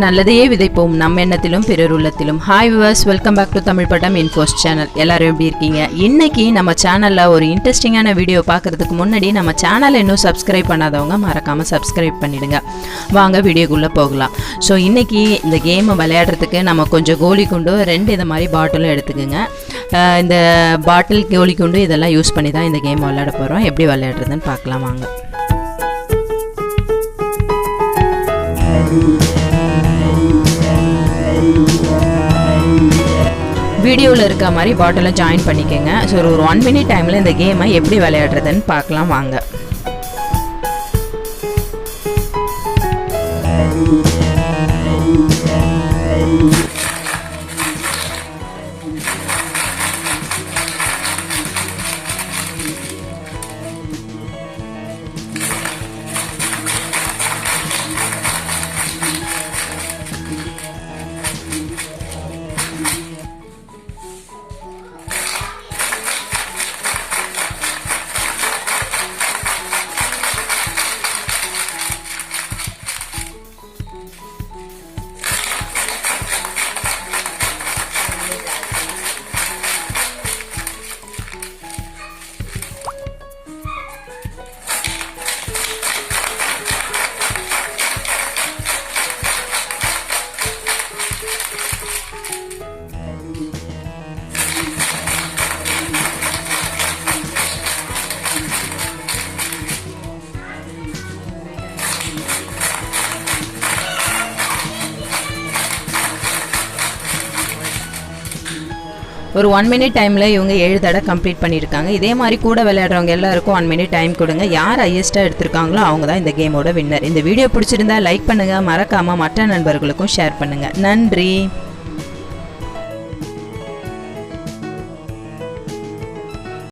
நல்லதையே விதைப்போம் நம்ம எண்ணத்திலும் பிறர் உள்ளத்திலும். Hi viewers, welcome back to Tamil Pattam infos channel. எல்லாரும் எப்படி இருக்கீங்க? இன்னைக்கு நம்ம சேனலில் ஒரு இன்ட்ரெஸ்டிங்கான வீடியோ பார்க்குறதுக்கு முன்னாடி நம்ம சேனலை இன்னும் சப்ஸ்கிரைப் பண்ணாதவங்க மறக்காமல் சப்ஸ்கிரைப் பண்ணிவிடுங்க. வாங்க வீடியோக்குள்ளே போகலாம். ஸோ இன்றைக்கி இந்த கேமை விளையாடுறதுக்கு நம்ம கொஞ்சம் கோலி குண்டு, 2 இது மாதிரி பாட்டிலும் எடுத்துக்கோங்க. இந்த பாட்டில் கோலி குண்டு இதெல்லாம் யூஸ் பண்ணி தான் இந்த கேம் விளையாட போகிறோம். எப்படி விளையாடுறதுன்னு பார்க்கலாம் வாங்க. வீடியோவில் இருக்க மாதிரி பாட்டிலை ஜாயின் பண்ணிக்கோங்க. ஸோ ஒரு 1 minute டைமில் இந்த கேமை எப்படி விளையாடுறதுன்னு பார்க்கலாம் வாங்க. ஒரு 1 minute டைமில் இவங்க 7 தடவை கம்ப்ளீட் பண்ணியிருக்காங்க. இதே மாதிரி கூட விளையாடுறவங்க எல்லாருக்கும் 1 minute டைம் கொடுங்க. யார் ஹையஸ்ட்டாக எடுத்திருக்காங்களோ அவங்க தான் இந்த கேமோட வின்னர். இந்த வீடியோ பிடிச்சிருந்தா லைக் பண்ணுங்கள், மறக்காமல் மற்ற நண்பர்களுக்கும் ஷேர் பண்ணுங்கள். நன்றி.